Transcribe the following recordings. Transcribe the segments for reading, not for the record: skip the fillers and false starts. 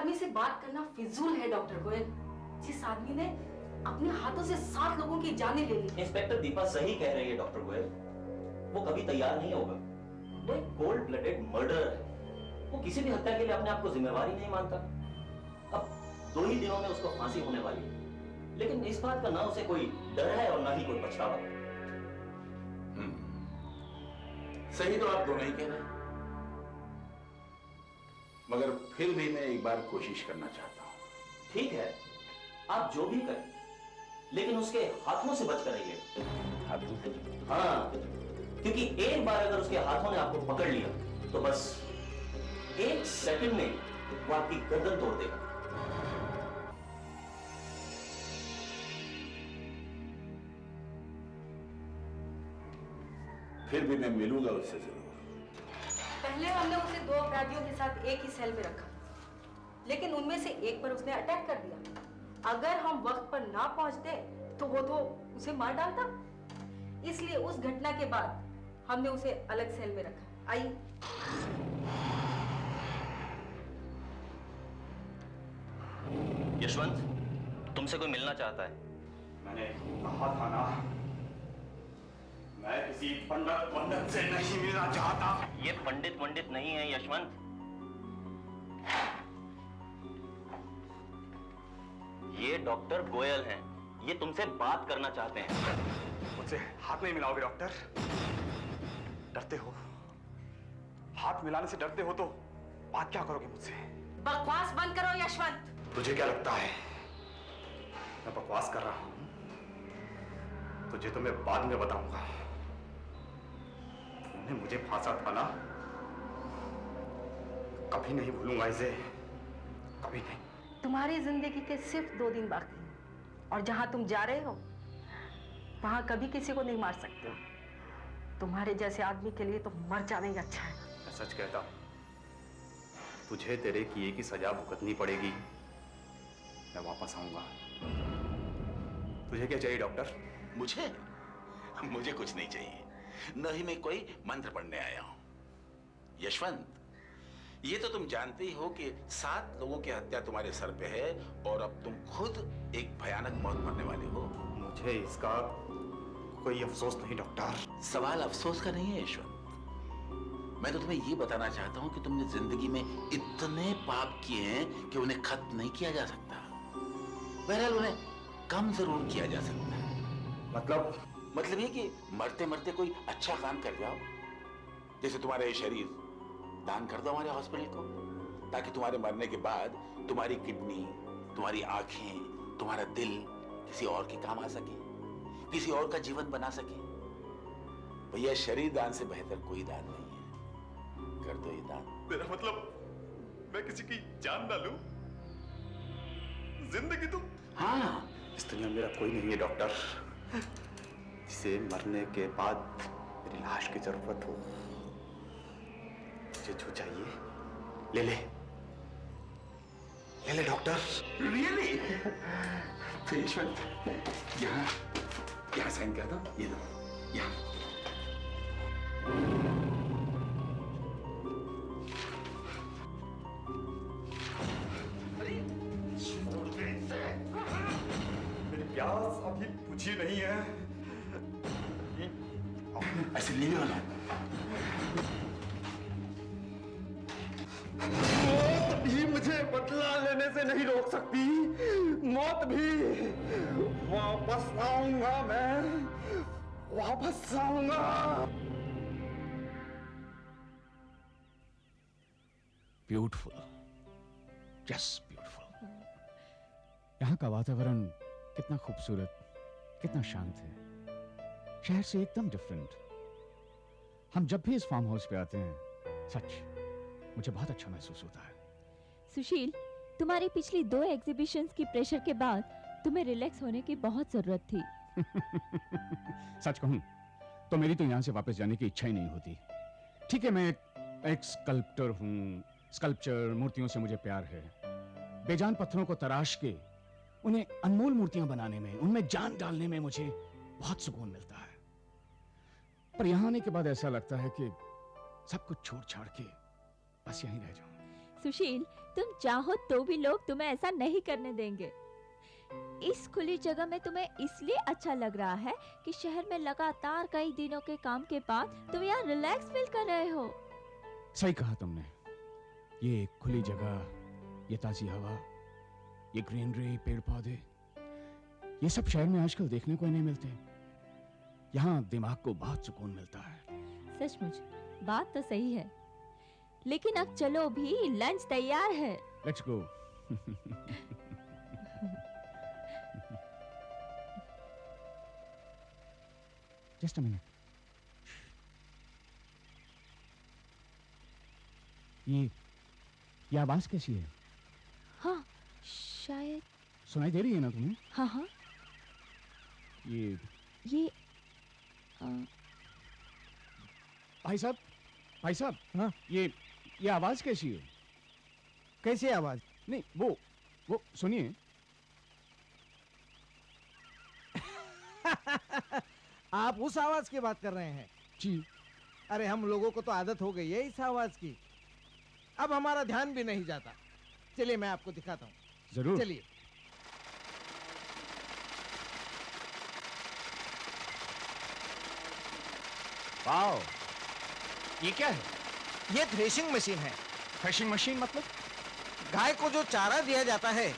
आदमी से बात करना फिजूल है डॉक्टर गोयल। जिस आदमी ने अपने हाथों से 7 लोगों की जानें ले ली। इंस्पेक्टर दीपा सही कह रही है डॉक्टर गोयल, वो कभी तैयार नहीं होगा। वो एक कोल्ड ब्लडेड मर्डरर है। वो किसी भी हत्या के लिए अपने आप को जिम्मेवार ही नहीं मानता। अब 2 ही दिनों में उसको फांसी होने वाली है, लेकिन इस बात का ना उसे कोई डर है और ना ही कोई पछतावा। सही तो आप दोनों ही कह रहे हैं, मगर फिर भी मैं एक बार कोशिश करना चाहता हूं। ठीक है, आप जो भी करें, लेकिन उसके हाथों से बचकर रहिए। हाँ, क्योंकि एक बार अगर उसके हाथों ने आपको पकड़ लिया तो बस 1 सेकंड में वो आपकी गर्दन तोड़ देगा। फिर भी मैं मिलूंगा उससे जरूर। पहले हमने उसे 2 अपराधियों के साथ एक ही सेल में रखा, लेकिन उनमें से एक पर उसने अटैक कर दिया। अगर हम वक्त पर ना पहुंचते तो वो तो उसे मार डालता। इसलिए उस घटना के बाद हमने उसे अलग सेल में रखा। आइए। यशवंत, तुमसे कोई मिलना चाहता है। मैंने कहा था ना, मैं किसी पंडित से नहीं मिलना चाहता। ये पंडित नहीं है यशवंत, ये डॉक्टर गोयल हैं। ये तुमसे बात करना चाहते हैं। मुझसे हाथ नहीं मिलाओगे डॉक्टर? डरते हो? हाथ मिलाने से डरते हो तो बात क्या करोगे मुझसे? बकवास बंद करो यशवंत। तुझे क्या लगता है मैं बकवास कर रहा हूं? तुझे तो मैं बाद में बताऊंगा। तूने मुझे फांसा था ना, कभी नहीं भूलूंगा इसे, कभी नहीं। तुम्हारी जिंदगी के सिर्फ 2 दिन बाकी हैं, और जहां तुम जा रहे हो वहां कभी किसी को नहीं मार सकते हो। तुम्हारे जैसे आदमी के लिए तो मर जाना ही अच्छा है। मैं सच कहता हूं, तुझे तेरे किए की सजा भुगतनी पड़ेगी। मैं वापस आऊंगा। तुझे क्या चाहिए डॉक्टर? मुझे कुछ नहीं चाहिए, न ही मैं कोई मंत्र पढ़ने आया हूं। यशवंत, ये तो तुम जानते ही हो कि 7 लोगों की हत्या तुम्हारे सर पे है और अब तुम खुद एक भयानक मौत मरने वाले हो। मुझे इसका कोई अफसोस नहीं डॉक्टर। सवाल अफसोस का नहीं है यशवंत, मैं तो तुम्हें ये बताना चाहता हूं कि तुमने जिंदगी में इतने पाप किए हैं कि उन्हें खत्म नहीं किया जा सकता। बहरहाल उन्हें कम जरूर किया जा सकता है। मतलब ये कि मरते मरते कोई अच्छा काम कर जाओ, जैसे तुम्हारा ये शरीर दान कर दो हमारे हॉस्पिटल को, ताकि तुम्हारे मरने के बाद तुम्हारी किडनी, तुम्हारी आंखें, तुम्हारा दिल किसी और के काम आ सके, किसी और का जीवन बना सके। भैया, शरीर दान से बेहतर कोई दान नहीं है। कर दो ये दान। मेरा मतलब मैं किसी की जान ना लूं? जिंदगी तो हाँ, इस दुनिया में मेरा कोई नहीं है डॉक्टर जिसे मरने के बाद मेरी लाश की जरूरत हो। मुझे जो चाहिए ले ले, ले ले डॉक्टर। रियली? यशवंत, यहाँ साइन कर दो। ये दो, यहाँ। मेरी प्यास अभी बुझी नहीं है। ऐसे ले लो ना। मौत भी मुझे बदला लेने से नहीं रोक सकती। मौत भी। वापस आऊंगा मैं, वापस आऊंगा। Beautiful, just beautiful. यहाँ का वातावरण कितना खूबसूरत, कितना शांत है। शहर से एकदम डिफरेंट। हम जब भी इस फार्म हाउस पे आते हैं, सच मुझे बहुत अच्छा महसूस होता है। सुशील, तुम्हारी पिछली 2 एग्जीबिशंस की प्रेशर के बाद तुम्हें रिलैक्स होने की बहुत जरूरत थी। सच कहूं तो मेरी तो यहाँ से वापस जाने की इच्छा ही नहीं होती। ठीक है, मैं एक स्कल्प्टर हूँ। स्कल्पचर, मूर्तियों से मुझे प्यार है। बेजान पत्थरों को तराश के उन्हें अनमोल मूर्तियां बनाने में, उनमें जान डालने में मुझे बहुत सुकून मिलता है। पर यहां आने के बाद ऐसा लगता है कि सब कुछ छोड़ छाड़ के बस यहीं रह जाऊं। सुशील, तुम चाहो तो भी लोग तुम्हें ऐसा नहीं करने देंगे। इस खुली जगह में तुम्हें इसलिए अच्छा लग रहा है कि शहर में लगातार कई दिनों के काम के बाद तुम यहाँ रिलैक्स फील कर रहे हो। सही कहा तुमने। ये खुली जगह, ये ताजी हवा, ये ग्रीनरी, पेड़ पौधे, ये सब शहर में आजकल देखने को ही नहीं मिलते। यहाँ दिमाग को बहुत सुकून मिलता है। सचमुच बात तो सही है, लेकिन अब चलो भी, लंच तैयार है। Let's go. Just a minute. ये आवाज कैसी है? हाँ शायद सुनाई दे रही है ना तुम्हें? हाँ हाँ ये भाई साहब, हाँ? ये आवाज कैसी है? कैसी आवाज? नहीं, वो सुनिए। आप उस आवाज की बात कर रहे हैं? जी। अरे हम लोगों को तो आदत हो गई है इस आवाज की, अब हमारा ध्यान भी नहीं जाता। चलिए मैं आपको दिखाता हूँ। जरूर। चलिए। वाओ, ये क्या है? ये थ्रेशिंग मशीन है। थ्रेशिंग मशीन मतलब? गाय को जो चारा दिया जाता है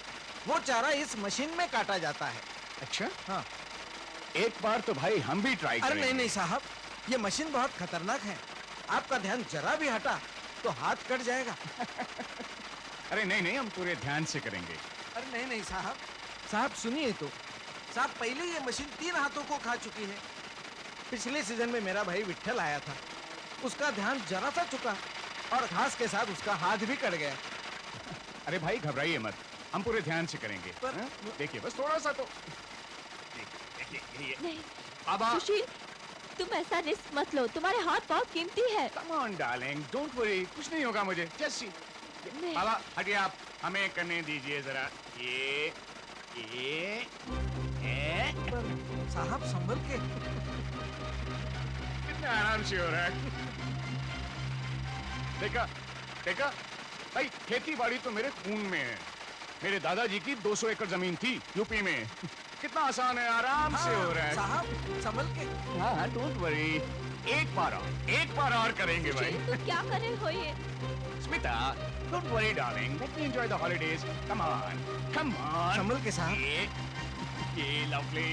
वो चारा इस मशीन में काटा जाता है। अच्छा, हाँ। एक बार तो भाई हम भी ट्राई अरे करेंगे। नहीं साहब, ये मशीन बहुत खतरनाक है। आपका ध्यान जरा भी हटा तो हाथ कट जाएगा। अरे नहीं, हम पूरे ध्यान से करेंगे। अरे नहीं साहब सुनिए तो। साहब पहले ये मशीन 3 हाथों को खा चुकी है। पिछले सीजन में मेरा भाई विट्ठल आया था, उसका ध्यान जरा सा चुका और घास के साथ उसका हाथ भी कट गया। अरे भाई घबराइए मत, हम पूरे ध्यान से करेंगे। पर- हाँ? देखिए बस थोड़ा सा तो देखिए। नहीं अब आप सुशील, तुम ऐसा रिस्क मत लो, तुम्हारे हाथ बहुत कीमती है। Come on darling, don't worry, कुछ नहीं होगा मुझे। Just see. नहीं। बाबा हटिए, आप हमें करने दीजिए जरा। ये पर साहब संभल के। कितना आराम से हो रहा है। देखा भाई, खेती बाड़ी तो मेरे खून में है। मेरे दादाजी की 200 एकड़ जमीन थी यूपी में। कितना आसान है, आराम से हो रहा है। साहब संभल के। हाँ, डोंट वरी। एक बार और करेंगे भाई। सुशील, तुम क्या कर रहे हो ये? Smita, don't worry darling, let me enjoy the holidays. Come on. संभल के साहब। ये लवली।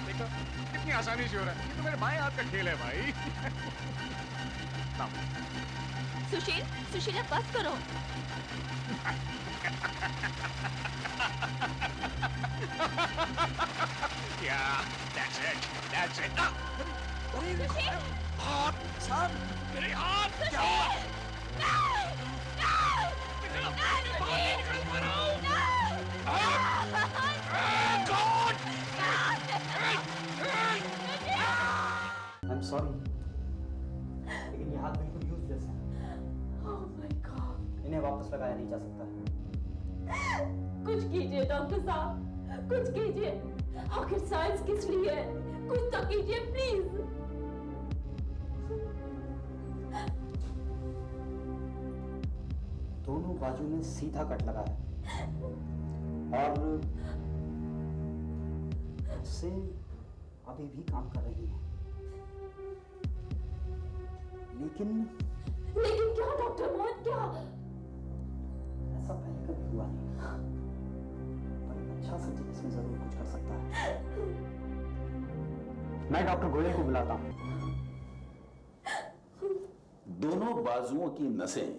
देखो कितनी आसानी से हो रहा है। ये तो मेरे बाएं हाथ का खेल है भाई। सुशील अब बस करो। Yeah, that's it. अरे हाथ साहब, मेरे हाथ क्या हुआ? I'm sorry, लेकिन ये हाथ बिल्कुल यूजलेस है। Oh my God! इन्हें वापस लगाया नहीं जा सकता। कुछ कीजिए डॉक्टर साहब, कुछ कीजिए। आखिर साइंस किस लिए है? कुछ तो कीजिए प्लीज। दोनों बाजू में सीधा कट लगा है और उससे अभी भी काम कर रही है। लेकिन क्या डॉक्टर मोहन, क्या? ऐसा पहले कभी हुआ नहीं। पर एक अच्छा सर्जन इसमें जरूर कुछ कर सकता है। मैं डॉक्टर गोयल को बुलाता हूँ। दोनों बाजुओं की नसें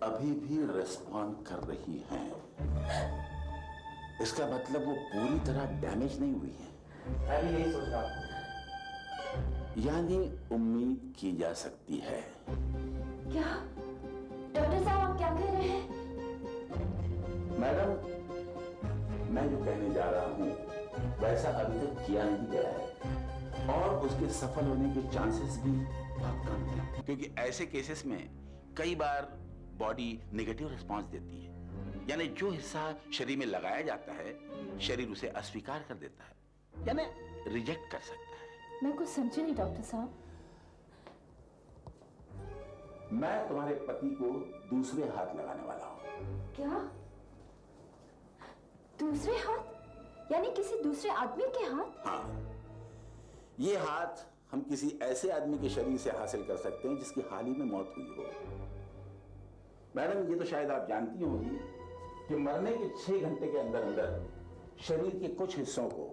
अभी भी रेस्पॉन्ड कर रही हैं। इसका मतलब वो पूरी तरह डैमेज नहीं हुई है। मैं भी यही सोच रहा था। यानी उम्मीद की जा सकती है। क्या डॉक्टर साहब आप क्या कह रहे हैं? मैडम, मैं जो कहने जा रहा हूं वैसा अभी तक किया नहीं गया है और उसके सफल होने के चांसेस भी बहुत कम हैं, क्योंकि ऐसे केसेस में कई बार बॉडी नेगेटिव रिस्पांस देती है। यानी जो हिस्सा शरीर में लगाया जाता है शरीर उसे अस्वीकार कर देता है, यानी रिजेक्ट कर सकता है। मैं कुछ समझी नहीं डॉक्टर साहब। मैं तुम्हारे पति को दूसरे हाथ लगाने वाला हूं। क्या? दूसरे हाथ? यानी किसी दूसरे आदमी के हाथ? हाँ, ये हाथ हम किसी ऐसे आदमी के शरीर से हासिल कर सकते हैं जिसकी हाल ही में मौत हुई हो। मैडम, ये तो शायद आप जानती होंगी कि मरने के 6 घंटे के अंदर अंदर शरीर के कुछ हिस्सों को,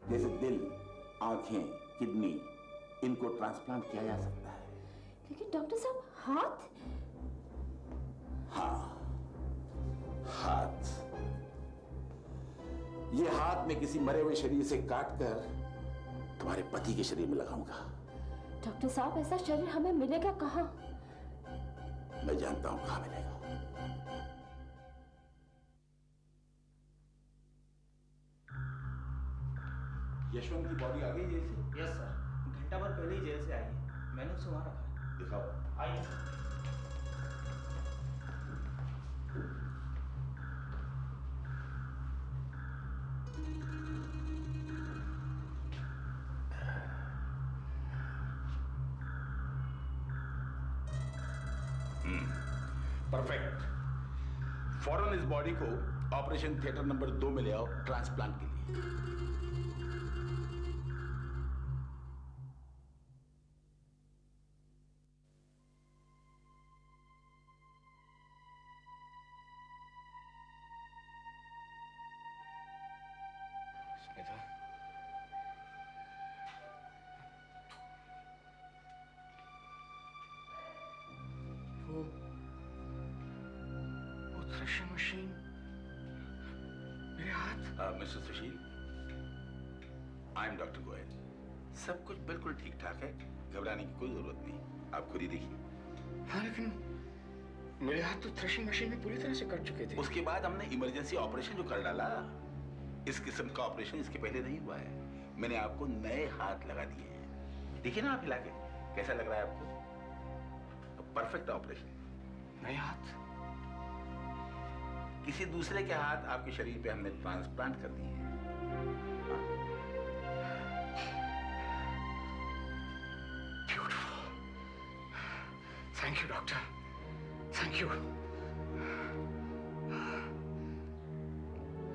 जैसे दिल, आंखें, किडनी, इनको ट्रांसप्लांट किया जा सकता है। लेकिन डॉक्टर साहब, हाथ? हाँ, हाथ। ये हाथ मैं किसी मरे हुए शरीर से काटकर तुम्हारे पति के शरीर में लगाऊंगा। डॉक्टर साहब, ऐसा शरीर हमें मिलेगा कहाँ? मैं जानता हूं कहां मिलेगा। यशवंत की बॉडी आ गई जेल से? यस सर, घंटा भर पहले ही जेल से आई है। मैंने उसे वहां रखा है। दिखाओ। आइए। परफेक्ट। फौरन इस बॉडी को ऑपरेशन थिएटर नंबर 2 में ले आओ ट्रांसप्लांट के लिए। वो थ्रेशिंग मशीन मेरे हाथ। Mister Sushil, I am doctor Goyal. सब कुछ बिल्कुल ठीक ठाक है, घबराने की कोई जरूरत नहीं। आप खुद ही देखिए। हाँ, लेकिन मेरे हाथ तो थ्रेशिंग मशीन में पूरी तरह से कट चुके थे। उसके बाद हमने इमरजेंसी ऑपरेशन जो कर डाला, इस किस्म का ऑपरेशन इसके पहले नहीं हुआ है। मैंने आपको नए हाथ लगा दिए हैं। देखिए ना आप हिला के, कैसा लग रहा है आपको? Perfect operation. नए हाथ? किसी दूसरे के हाथ आपके शरीर पे हमने ट्रांसप्लांट कर दिए हैं। Beautiful. Thank you doctor, thank you.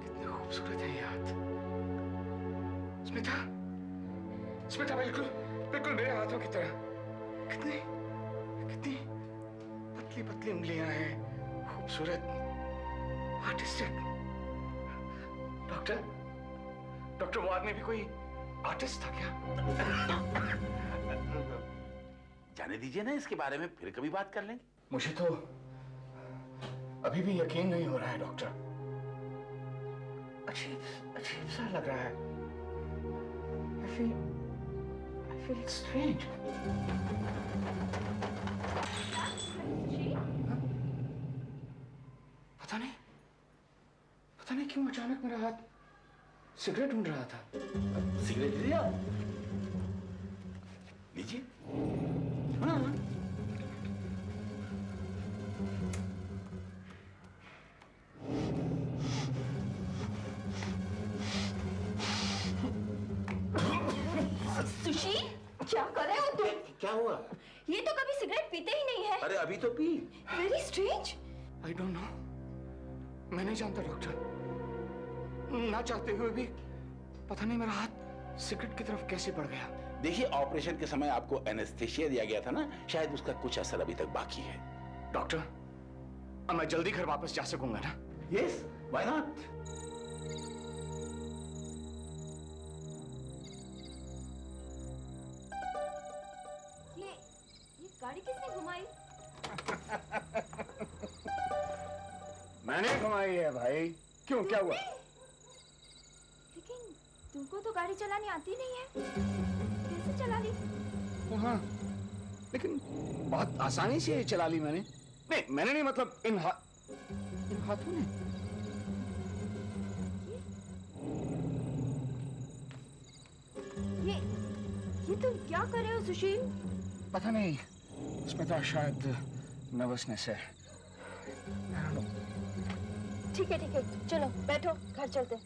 कितने खूबसूरत है ये हाथ। स्मिता, स्मिता, बिल्कुल बिल्कुल मेरे हाथों की तरह। कितनी कितनी पतली पतली उंगलियां हैं, खूबसूरत, आर्टिस्टिक। डॉक्टर, डॉक्टर, वो आदमी भी कोई आर्टिस्ट था क्या? जाने दीजिए ना, इसके बारे में फिर कभी बात कर लेंगे। मुझे तो अभी भी यकीन नहीं हो रहा है डॉक्टर। अजीब अजीब सा लग रहा है। I feel strange. पता नहीं क्यों अचानक मेरा हाथ सिगरेट ढूंढ रहा था। सिगरेट लिया? लीजिए। हाँ। सुशील, क्या कर रहे हो तुम? क्या हुआ? ये तो कभी सिगरेट पीते ही नहीं है। अरे अभी तो P. Very strange. I don't know, मैं नहीं जानता डॉक्टर। ना चाहते हुए भी पता नहीं मेरा हाथ सिगरेट की तरफ कैसे बढ़ गया। देखिए, ऑपरेशन के समय आपको एनेस्थेसिया दिया गया था ना, शायद उसका कुछ असर अभी तक बाकी है। डॉक्टर, अब मैं जल्दी घर वापस जा सकूंगा ना? Yes, why not? ये गाड़ी किसने घुमाई? मैंने घुमाई है भाई। क्यों, क्या हुआ? लेकिन तुमको तो गाड़ी चलानी आती नहीं है, कैसे चला ली? हाँ, लेकिन बहुत आसानी से चला ली मैंने। नहीं, मैंने नहीं, मतलब इन हाथों ने। ये तुम क्या कर रहे हो सुशील? पता नहीं, इसमें तो शायद नर्वसनेस है। ठीक है, चलो बैठो, घर चलते।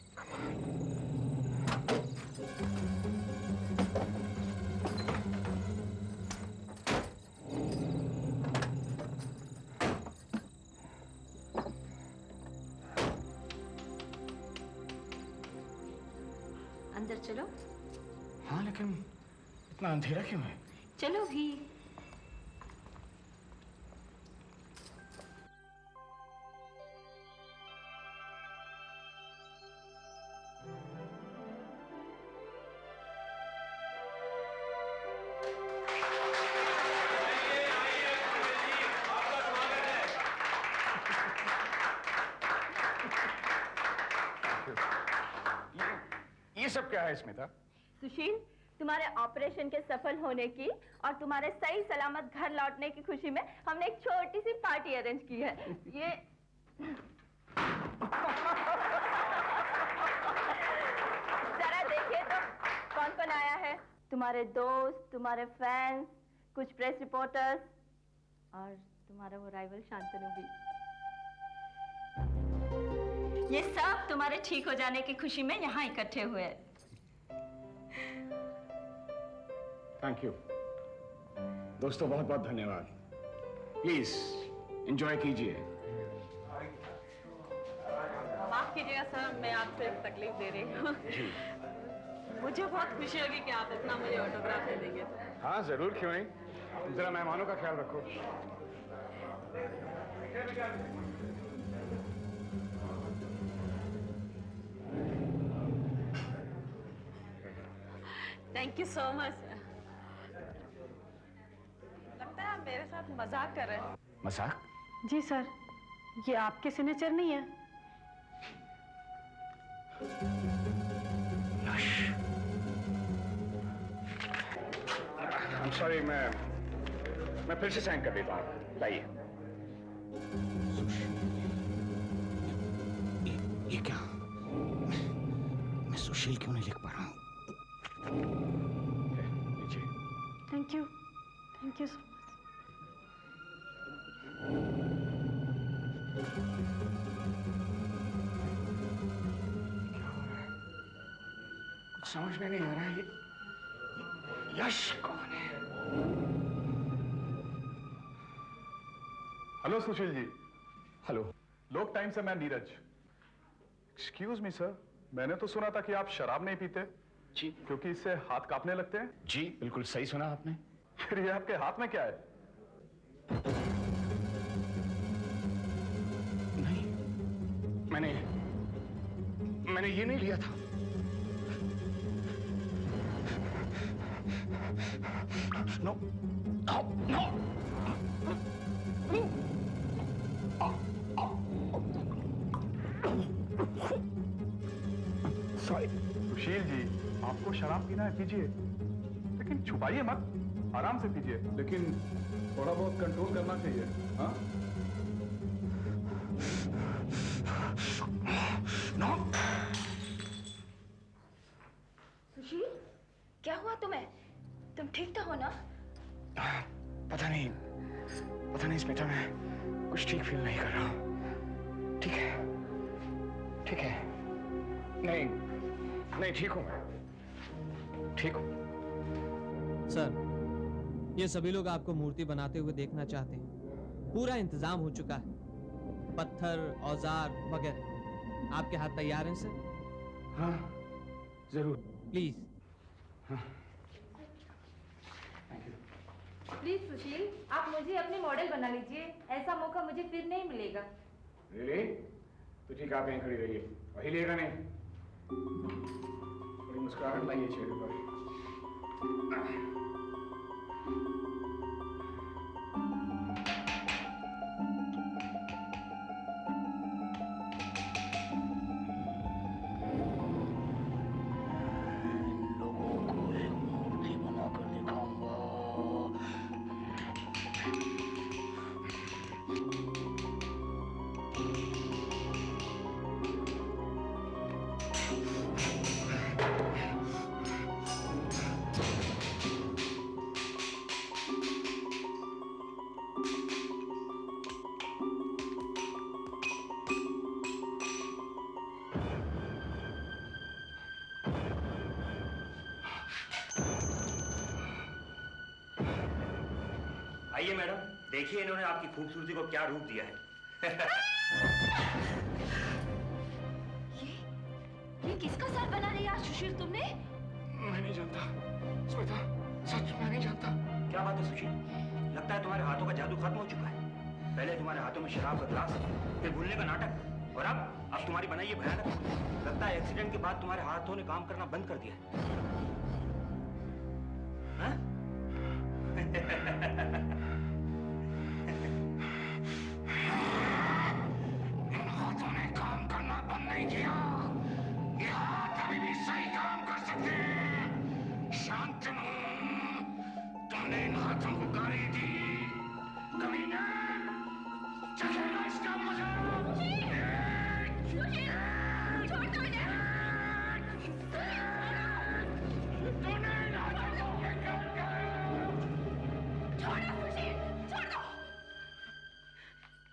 अंदर चलो। हाँ, लेकिन इतना अंधेरा क्यों है? चलो भी। ये सब क्या है स्मिता? सुशील, तुम्हारे ऑपरेशन के सफल होने की और तुम्हारे सही सलामत घर लौटने की खुशी में हमने एक छोटी सी पार्टी अरेंज की है। ये जरा देखिए तो कौन कौन आया है। तुम्हारे दोस्त, तुम्हारे फैंस, कुछ प्रेस रिपोर्टर्स और तुम्हारा वो राइवल शांतनु भी। ये सब तुम्हारे ठीक हो जाने की खुशी में यहाँ इकट्ठे हुए हैं। थैंक यू दोस्तों, बहुत बहुत धन्यवाद। प्लीज एंजॉय कीजिए। माफ कीजिएगा सर, मैं आपसे एक तकलीफ दे रही हूँ। मुझे बहुत खुशी होगी कि आप इतना मुझे ऑटोग्राफ दे देंगे। हाँ जरूर, क्यों नहीं। जरा मेहमानों का ख्याल रखो। Thank you so much. लगता है आप मेरे साथ मजाक कर रहे हैं। मजाक? जी सर, ये आपके सिग्नेचर नहीं है। I'm sorry, मैं फिर से साइन कर देता हूँ। लाइए। ये क्या? मैं सुशील क्यों नहीं लिख पा रहा हूँ? Thank you so much. कुछ समझ में नहीं आ रहा है। यश कौन है? हेलो सुशील जी। हेलो। लोक टाइम से मैं नीरज। एक्सक्यूज मी सर, मैंने तो सुना था कि आप शराब नहीं पीते। जी। क्योंकि इससे हाथ कांपने लगते हैं। जी बिल्कुल सही सुना आपने। फिर ये आपके हाथ में क्या है? नहीं, मैंने ये नहीं लिया था। No no. Sorry. Sushil ji, आपको शराब पीना है पीजिए, लेकिन छुपाइए मत, आराम से पीजिए। लेकिन थोड़ा बहुत कंट्रोल करना चाहिए। हाँ? नो। सुशील, क्या हुआ तुम्हें? तुम ठीक तो हो ना? पता नहीं स्मिता, मैं कुछ ठीक फील नहीं कर रहा हूँ। ठीक है। नहीं ठीक हूँ मैं, ठीक हूँ। सर, ये सभी लोग आपको मूर्ति बनाते हुए देखना चाहते हैं। पूरा इंतजाम हो चुका है, पत्थर, औजार वगैरह। आपके हाथ तैयार हैं सर? हाँ जरूर। प्लीज। प्लीज सुशील, आप मुझे अपने मॉडल बना लीजिए। ऐसा मौका मुझे फिर नहीं मिलेगा। रियली? तो ठीक, आप यहीं खड़ी रहिए। वही लेगा नहीं। थोड़ी मुस्कुराहट लाइए चेहरे पर। लोगों को एक मूर्ति बनाकर दिखाऊंगा। आइए मैडम, देखिए इन्होंने आपकी खूबसूरती को क्या रूप दिया है। ये किसका सर बना लिया सुशील तुमने? श्वेता, सच मैं नहीं जानता। क्या बात है सुशील? लगता है तुम्हारे हाथों का जादू खत्म हो चुका है। पहले तुम्हारे हाथों में शराब का ग्लास, फिर भूलने का नाटक, और अब तुम्हारी बनाई ये भयानक। लगता है एक्सीडेंट के बाद तुम्हारे हाथों ने काम करना बंद कर दिया है। हाँ? इन हाथों ने काम करना बंद नहीं किया। ये हाथ अभी भी सही काम कर सकते हैं। शांतनु, तुमने इन हाथों को गाली दी, कमीना, चखेगा इसका मजा। तूने इन हाथों को बेकार किया। छोड़ो सुशील, छोड़ दो।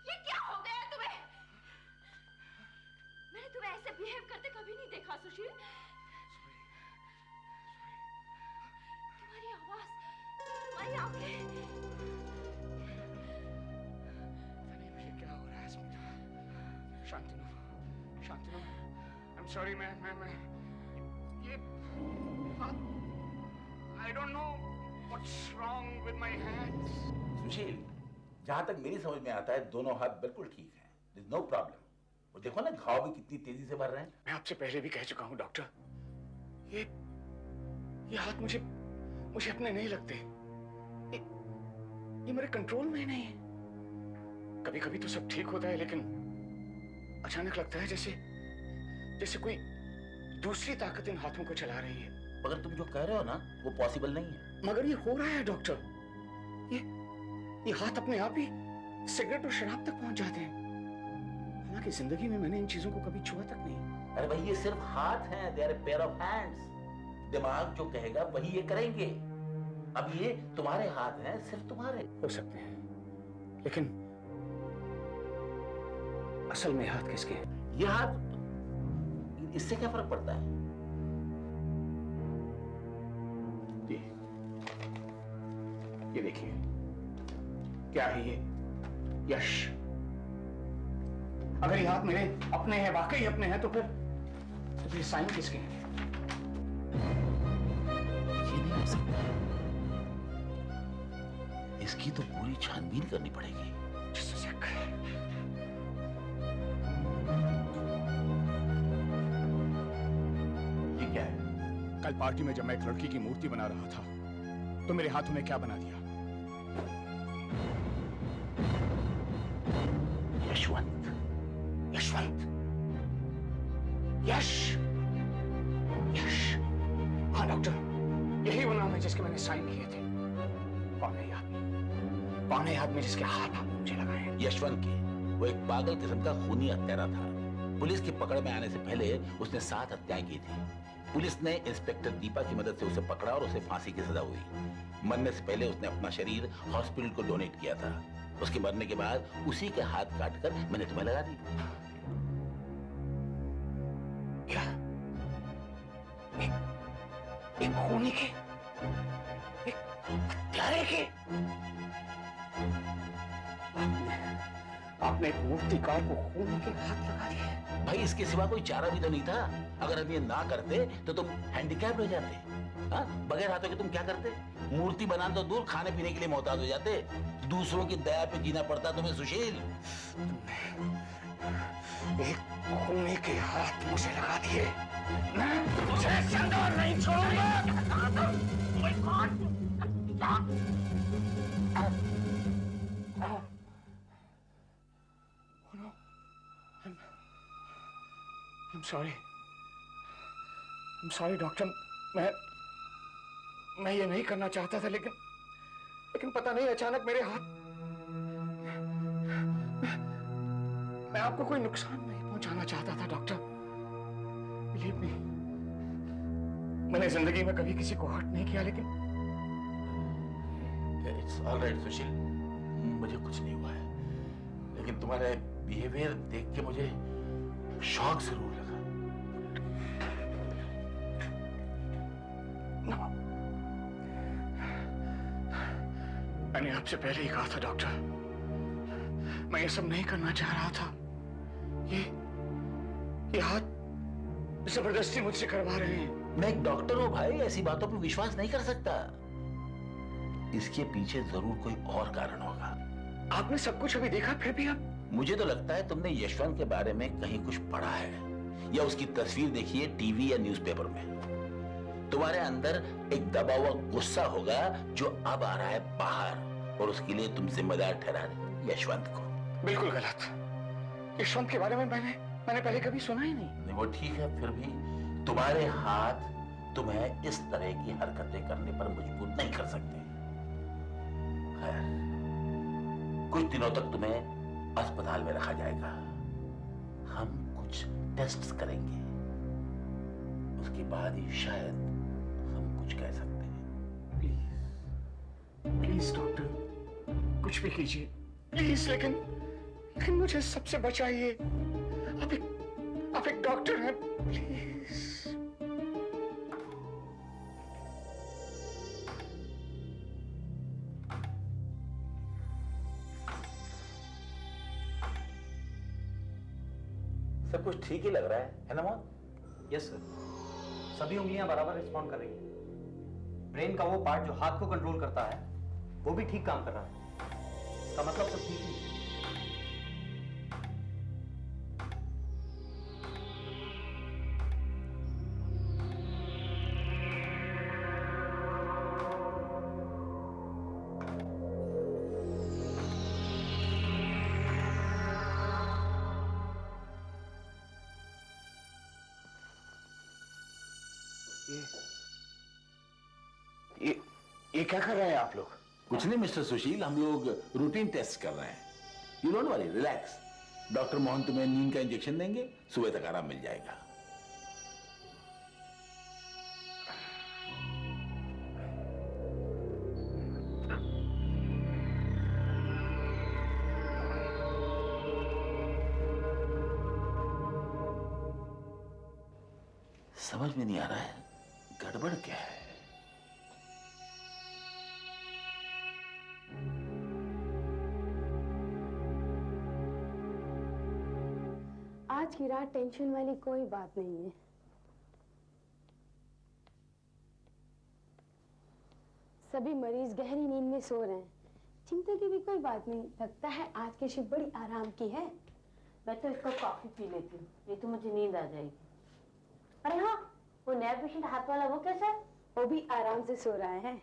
ये क्या हो गया तुम्हें? मैंने तुम्हें ऐसे बिहेव करते कभी नहीं देखा सुशील। तुम्हारी आवाज, तुम्हारी आंखें। मुझे क्या हो रहा है Smita? Shantanu, Shantanu, I am sorry. मैं ये I don't know what's wrong with my hands. सुशील, जहां तक मेरी समझ में आता है दोनों हाथ बिल्कुल ठीक हैं। There's no problem. वो देखो ना घाव भी कितनी तेजी से भर रहे हैं। मैं आपसे पहले भी कह चुका हूं डॉक्टर, ये हाथ मुझे अपने नहीं लगते। ये मेरे कंट्रोल में ही नहीं है। कभी कभी तो सब ठीक होता है, लेकिन अचानक लगता है जैसे कोई दूसरी ताकत इन हाथों को चला रही है। मगर तुम जो कह रहे हो ना वो पॉसिबल नहीं है। मगर ये हो रहा है डॉक्टर। ये हाथ अपने आप ही सिगरेट और शराब तक पहुंच जाते हैं। हालांकि जिंदगी में मैंने इन चीजों को कभी छुआ तक नहीं। अरे भाई ये सिर्फ हाथ हैं, they are a pair of hands. दिमाग जो कहेगा वही ये करेंगे। अब ये तुम्हारे हाथ हैं, सिर्फ तुम्हारे हो सकते हैं, लेकिन असल में हाथ किसके हैं? ये हाथ, इससे क्या फर्क पड़ता है? ये देखिए, क्या है ये? यश। अगर ये हाथ मेरे अपने हैं, वाकई अपने हैं, तो फिर ये साइन किसके हैं? ये नहीं हो सकता। इसकी तो पूरी छानबीन करनी पड़ेगी। ये क्या है? कल पार्टी में जब मैं एक लड़की की मूर्ति बना रहा था तो मेरे हाथों ने क्या बना दिया? यशवंत, यशवंत, यश, यश। हाँ डॉक्टर, यही वो नाम है जिसके मैंने साइन किए थे। कौन है आदमी? कौन है आदमी जिसके हाथ आपने मुझे लगाए हैं? यशवंत के। वो एक पागल किस्म का खूनी हत्यारा था। पुलिस की पकड़ में आने से पहले उसने 7 हत्याएं की थी। पुलिस ने इंस्पेक्टर दीपा की मदद से उसे पकड़ा और उसे फांसी की सजा हुई। मरने से पहले उसने अपना शरीर हॉस्पिटल को डोनेट किया था। उसके मरने के बाद उसी के हाथ काटकर मैंने तुम्हें लगा दी। क्या? एक खूनी के, एक हत्यारे के? आपने एक मूर्तिकार को खून के हाथ लगा दिए। भाई इसके सिवा कोई चारा भी तो नहीं था। अगर हम ये ना करते तो तुम हैंडीकैप हो जाते। हाँ? बगैर हाथों के तुम क्या करते? मूर्ति बनाना तो दूर, खाने पीने के लिए मोहताज हो जाते। दूसरों की दया पे जीना पड़ता तुम्हें सुशील। एक खूनी के हाथ मुझे लगा दिए। मैं तुझे जिंदा नहीं छोड़ूंगा। I'm sorry doctor. मैं ये नहीं करना चाहता था, लेकिन पता नहीं अचानक मेरे हाथ। मैं आपको कोई नुकसान नहीं पहुंचाना चाहता था डॉक्टर। बिलीव मी, मैंने जिंदगी में कभी किसी को हर्ट नहीं किया, लेकिन इट्स ऑल राइट सुशील, मुझे कुछ नहीं हुआ है, लेकिन तुम्हारा बिहेवियर देख के मुझे शॉक जरूर लगा। मैंने आपसे पहले ही कहा था डॉक्टर, मैं ये सब नहीं करना चाह रहा था। ये हाथ जबरदस्ती मुझसे करवा रहे हैं। मैं एक डॉक्टर हूं भाई, ऐसी बातों पर विश्वास नहीं कर सकता। इसके पीछे जरूर कोई और कारण होगा। आपने सब कुछ अभी देखा, फिर भी आप? मुझे तो लगता है तुमने यशवंत के बारे में कहीं कुछ पढ़ा है या उसकी तस्वीर देखी है टीवी या न्यूज़पेपर में। तुम्हारे अंदर एक दबा हुआ गुस्सा होगा जो अब आ रहा है बाहर, और उसके लिए तुम जिम्मेदार ठहरा रहे यशवंत को। बिल्कुल गलत। यशवंत के बारे में मैंने पहले कभी सुना ही नहीं। वो ठीक है, फिर भी तुम्हारे हाथ तुम्हें इस तरह की हरकतें करने पर मजबूर नहीं कर सकते। खैर, कुछ दिनों तक तुम्हें अस्पताल में रखा जाएगा। हम कुछ टेस्ट्स करेंगे, उसके बाद ही शायद हम कुछ कह सकते हैं। प्लीज प्लीज डॉक्टर, कुछ भी कीजिए प्लीज, लेकिन मुझे सबसे बचाइए। आप एक डॉक्टर हैं, प्लीज। सब कुछ ठीक ही लग रहा है ना मौत? यस सर, सभी उंगलियां बराबर रिस्पॉन्ड कर रही हैं। ब्रेन का वो पार्ट जो हाथ को कंट्रोल करता है वो भी ठीक काम कर रहा है। इसका मतलब सब ठीक है। ये क्या कर रहे हैं आप लोग? कुछ नहीं मिस्टर सुशील, हम लोग रूटीन टेस्ट कर रहे हैं। You don't worry, relax. Doctor Mohan तुम्हें नींद का इंजेक्शन देंगे, सुबह तक आराम मिल जाएगा। समझ में नहीं आ रहा है गड़बड़ क्या है। आज की रात टेंशन वाली कोई बात नहीं है। सभी मरीज गहरी नींद में सो रहे हैं। चिंता की भी कोई बात नहीं। लगता है आज की शिफ्ट बड़ी आराम की है। मैं तो इसको कॉफी पी लेती हूँ, नहीं तो मुझे नींद आ जाएगी। अरे हाँ, वो नया पेशेंट हाथ वाला वो कैसा है? वो भी आराम से सो रहा है।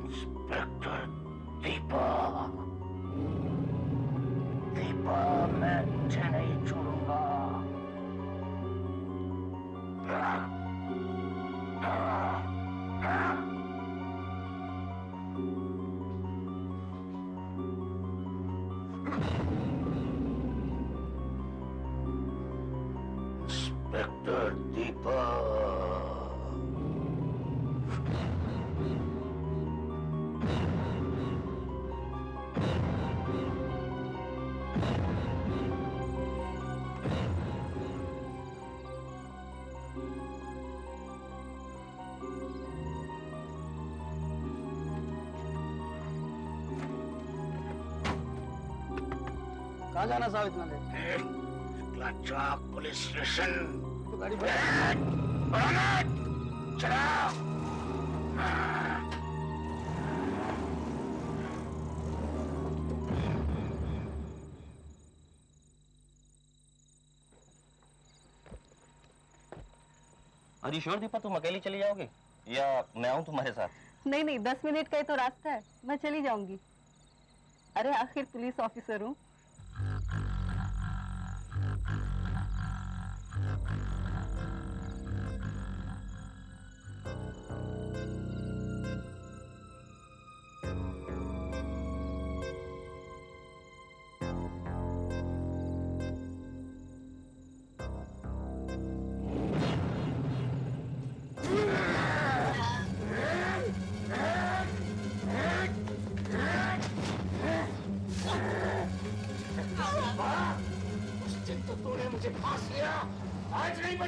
इंस्पेक्टर दीपक, दीपक मैं तुझे नहीं छोड़ूंगा। इंस्पेक्टर दीपक, कहाँ जाना साहब इतना देर? चौक पुलिस स्टेशन। तो गाड़ी अरे श्योर दीपा, तुम अकेली चली जाओगे या मैं आऊं तुम्हारे साथ? नहीं नहीं, 10 मिनट का ही तो रास्ता है, मैं चली जाऊंगी। अरे आखिर पुलिस ऑफिसर हूँ।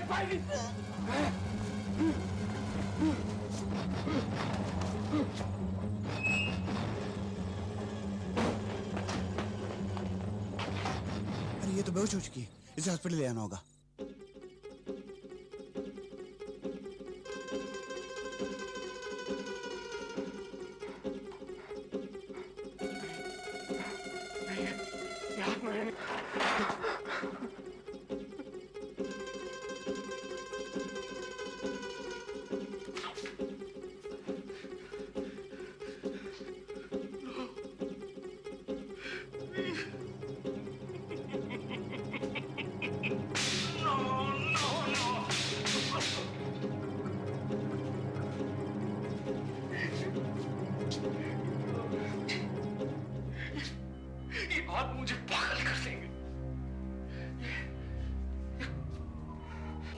पाएगी। अरे ये तो बेहोश हो चुकी है, इसे हॉस्पिटल ले आना होगा। ये हाथ मुझे पागल कर देंगे।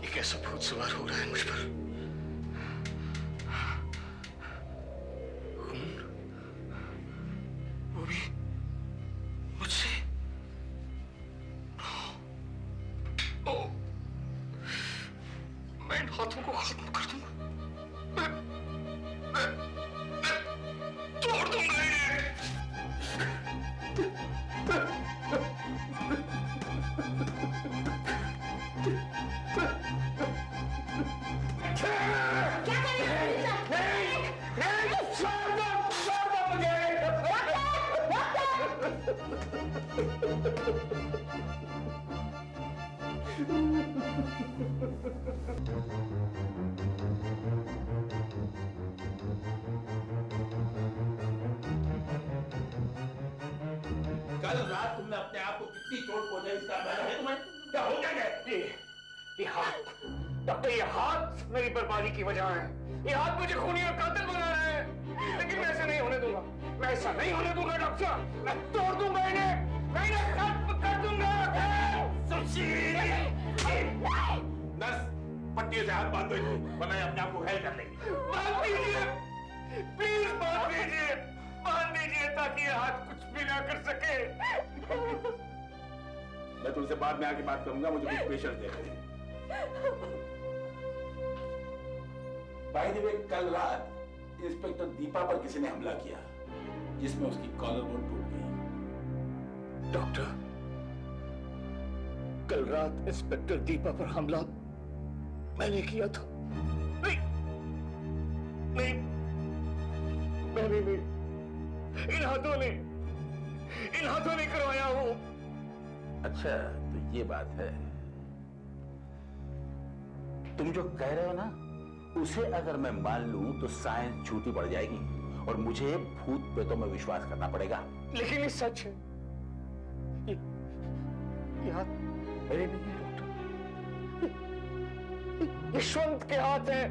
ये कैसा भूत सवार हो रहा है मुझ पर? खून, वो भी मुझसे। ओ, मैं इन हाथों को खत्म कर दूंगा। मैं तोड़ दूंगा इन्हें। कल रात तुमने अपने आप को कितनी चोट पहुंचाई इसका अंदाजा है तुम्हें? क्या हो गया ये हाथ, डॉक्टर, ये हाथ मेरी बर्बादी की वजह है। ये हाथ मुझे खूनी और कातिल बना रहे हैं, लेकिन मैं ऐसा नहीं होने दूंगा। मैं ऐसा नहीं होने दूंगा डॉक्टर। मैं तोड़ दूंगा इन्हें, मैं इन्हें खत्म कर दूंगा। नर्स, पट्टियों से हाथ बांध दो वरना ये अपने आप को घायल कर लेंगे। बांध दीजिए, प्लीज बांध दीजिए, बांध दीजिए ताकि ये हाथ कुछ भी ना कर सके। मैं तुमसे बाद में आके बात करूंगा, मुझे कुछ पेशेंट दे रहे हैं। बाय द वे, कल रात इंस्पेक्टर दीपा पर किसी ने हमला किया जिसमें उसकी कॉलर बोन टूट गई। डॉक्टर, कल रात इंस्पेक्टर दीपा पर हमला मैंने किया था। नहीं, नहीं, मैंने नहीं, इन हाथों ने करवाया वो। अच्छा, तो ये बात है। तुम जो कह रहे हो ना, उसे अगर मैं मान लूं तो साइंस झूठी पड़ जाएगी और मुझे भूत प्रेतों में विश्वास करना पड़ेगा। लेकिन ये सच है। ये हाथ मेरे नहीं है डॉक्टर, यशवंत के हाथ है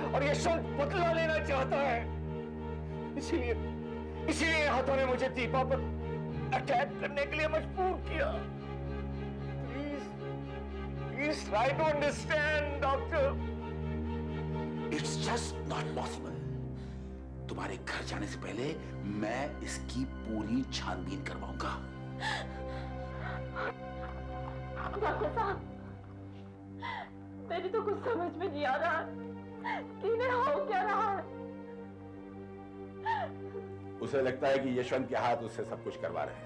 और यशवंत बदला लेना चाहता है। इसीलिए हाथों ने मुझे दीपा पर अटैक करने के लिए मजबूर किया। Please try to understand doctor. It's just not possible. तुम्हारे घर जाने से पहले मैं इसकी पूरी छानबीन करवाऊंगा। डॉक्टर साहब, मेरी तो कुछ समझ में नहीं आ रहा है कि इन्हें हो क्या रहा है। उसे लगता है कि यशवंत के हाथ उससे सब कुछ करवा रहे हैं,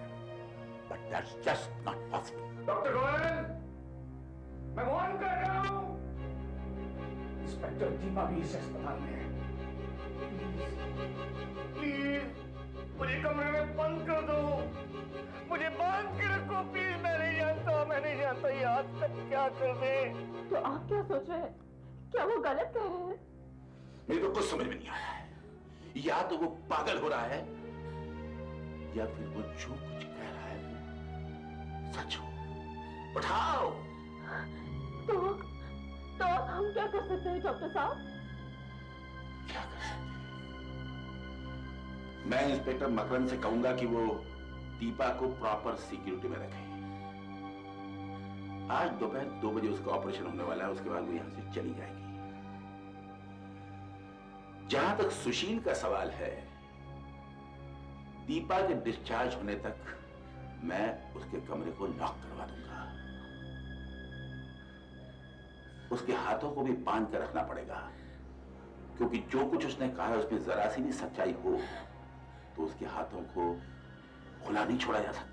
but that's just not possible. Doctor Goyal, मैं वार्न कर रहा हूं। इंस्पेक्टर दीपा भी इस अस्पताल में है। प्लीज मुझे कमरे में बंद कर दो, मुझे बांध के रखो प्लीज। मैं नहीं जानता ये आज तक क्या कर दे। तो आप क्या सोच रहे हैं? क्या वो गलत कह रहे हैं? मेरे को कुछ समझ में नहीं आ रहा है। या तो वो पागल हो रहा है या फिर वो जो कुछ कह रहा है सच हो। उठाओ। तो हम क्या कर सकते हैं डॉक्टर साहब? क्या कर सकते हैं? मैं इंस्पेक्टर मकरंद से कहूंगा कि वो दीपा को प्रॉपर सिक्योरिटी में रखे। आज दोपहर 2 बजे उसका ऑपरेशन होने वाला है, उसके बाद वो यहां से चली जाएगी। जहां तक सुशील का सवाल है, दीपा के डिस्चार्ज होने तक मैं उसके कमरे को लॉक करवा दूंगा। उसके हाथों को भी बांध कर रखना पड़ेगा, क्योंकि जो कुछ उसने कहा है उसमें जरा सी भी सच्चाई हो तो उसके हाथों को खुला नहीं छोड़ा जा सकता।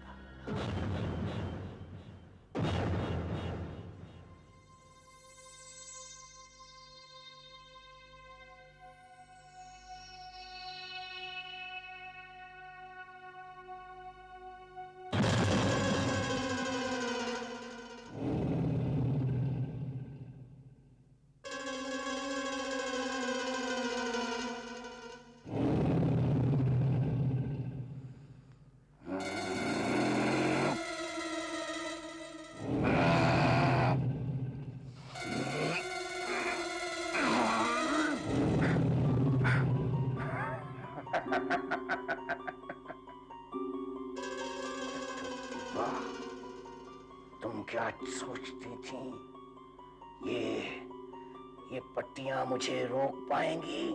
तुम क्या सोचती थी ये पट्टियां मुझे रोक पाएंगी?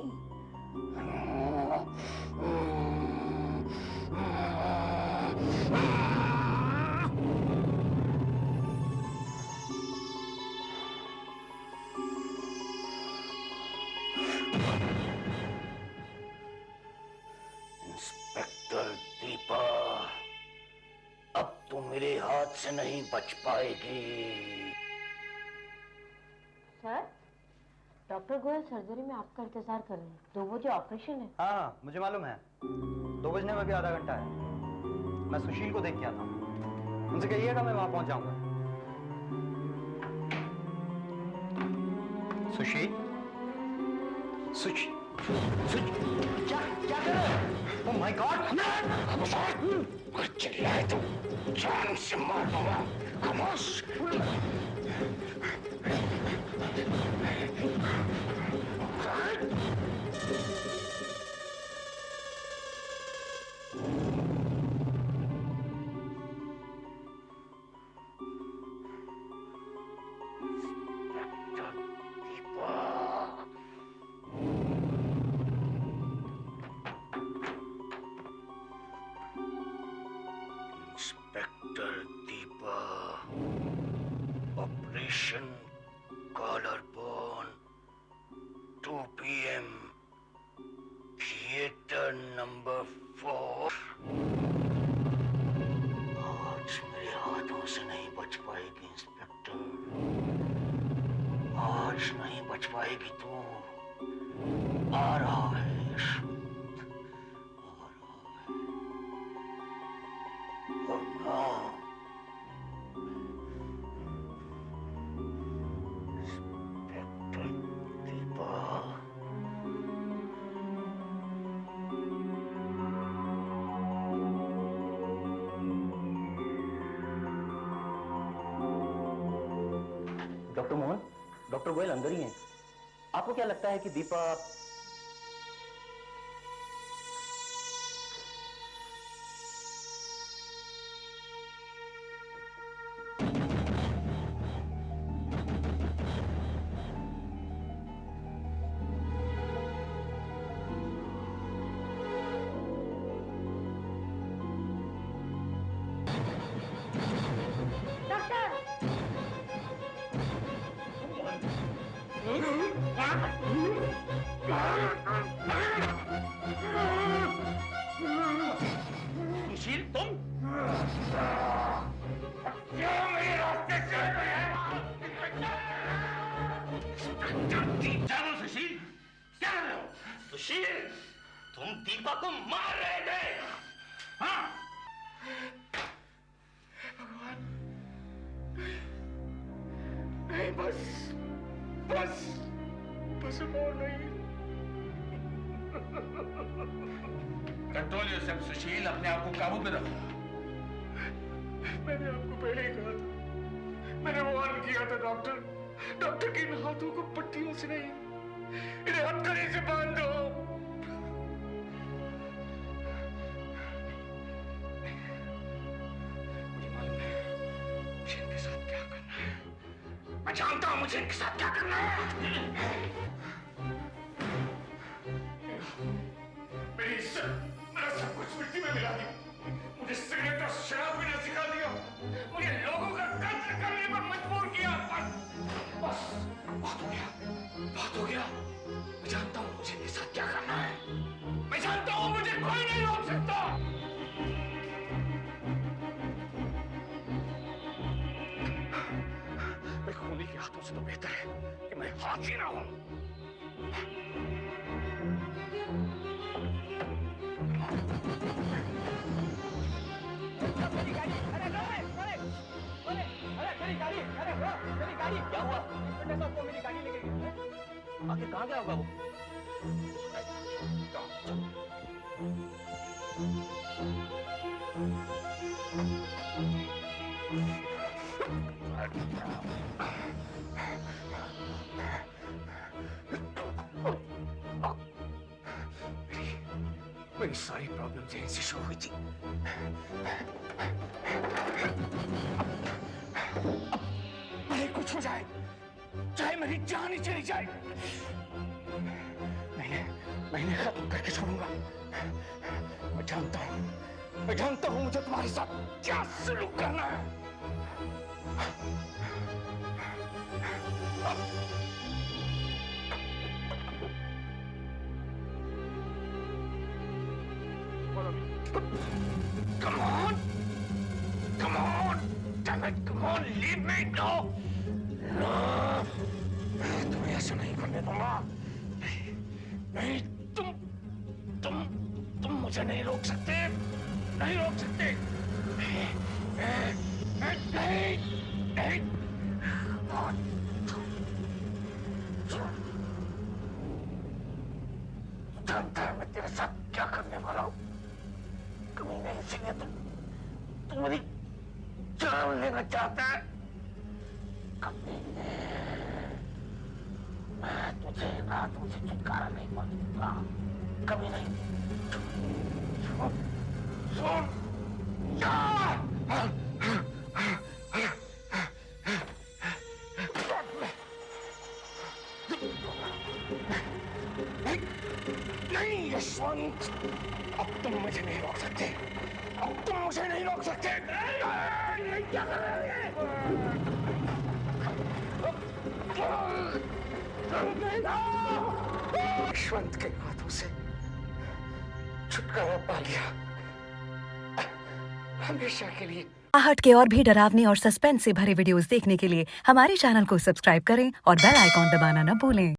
इंस्पेक्टर दीपा, अब तुम मेरे हाथ से नहीं बच पाएगी। सर, डॉक्टर गोयल सर्जरी में आपका इंतजार कर रहे हैं। 2 बजे ऑपरेशन है। हाँ, मुझे मालूम है। 2 बजने में भी आधा घंटा है। मैं सुशील को देख के आता हूँ। उनसे कहिएगा मैं वहां पहुंच जाऊंगा। सुशील, क्या कर रहे हो? Oh my god! चिल्लाए तो जान से मार दूंगा। खामोश! Inspector Deepa, operation collar bone, 2 PM, theatre number 4। आज मेरे हाथों से नहीं बच पाएगी इंस्पेक्टर, आज नहीं बच पाएगी तू। आ रहा है यशवंत, आ रहा है। Oh no! Inspector Deepa. Doctor Mohan, doctor Goyal अंदर ही हैं। आपको क्या लगता है कि दीपा सुशील, तुम क्यों मेरे रास्ते से जानो? सुशील, क्या कर रहे हो? सुशील, तुम दीपा को मार रहे थे, हाँ? भगवान, नहीं, बस और नहीं। कंट्रोल योरसेल्फ सुशील, अपने आप को काबू में रखो। मैंने आपको पहले ही कहा था, मैंने वार्न किया था डॉक्टर कि इन हाथों को पट्टियों से नहीं, इन्हें हथकड़ी से बांध दो। मुझे मालूम है मुझे इनके साथ क्या करना है। मैं जानता हूं मुझे इनके साथ क्या करना है। मेरी इज्जत, मेरा सब कुछ मिट्टी में मिला दिया। मुझे सिगरेट और शराब पीना सिखा दिया। मुझे लोगों का कत्ल करने पर मजबूर किया। बस उससे तो बेहतर है कि मैं हाथ ही ना हूं। क्या हुआ? मेरी गाड़ी लेके गया। आखिर कहाँ गया होगा वो? मेरी सारी प्रॉब्लम्स यहीं से शुरू हुई थी। भले कुछ हो जाए, चाहे मेरी जान ही चली जाए, मैंने खत्म करके छोड़ूंगा। मैं जानता हूं मुझे तुम्हारे साथ क्या सलूक करना है। Come on, damn it, come on, leave me, no, मैं तुम्हें ऐसा नहीं करने दूंगा। नहीं, तुम मुझे नहीं रोक सकते, नहीं रोक सकते। नहीं। जानता है मैं तेरे साथ क्या करने वाला हूँ। कभी नहीं सीखे तू मेरी जान लेना चाहता है। कभी मैं तुझे रातों से छुटकारा नहीं पाने दूंगा, कभी नहीं। सुन नहीं यशवंत, अब तुम मुझे नहीं रोक सकते, अब तुम मुझे नहीं रोक सकते। क्या कर रहे हो? यशवंत के हाथों से छुटकारा पा लिया हमेशा के लिए। आहट के और भी डरावनी और सस्पेंस से भरे वीडियोस देखने के लिए हमारे चैनल को सब्सक्राइब करें और बेल आइकॉन दबाना न भूलें।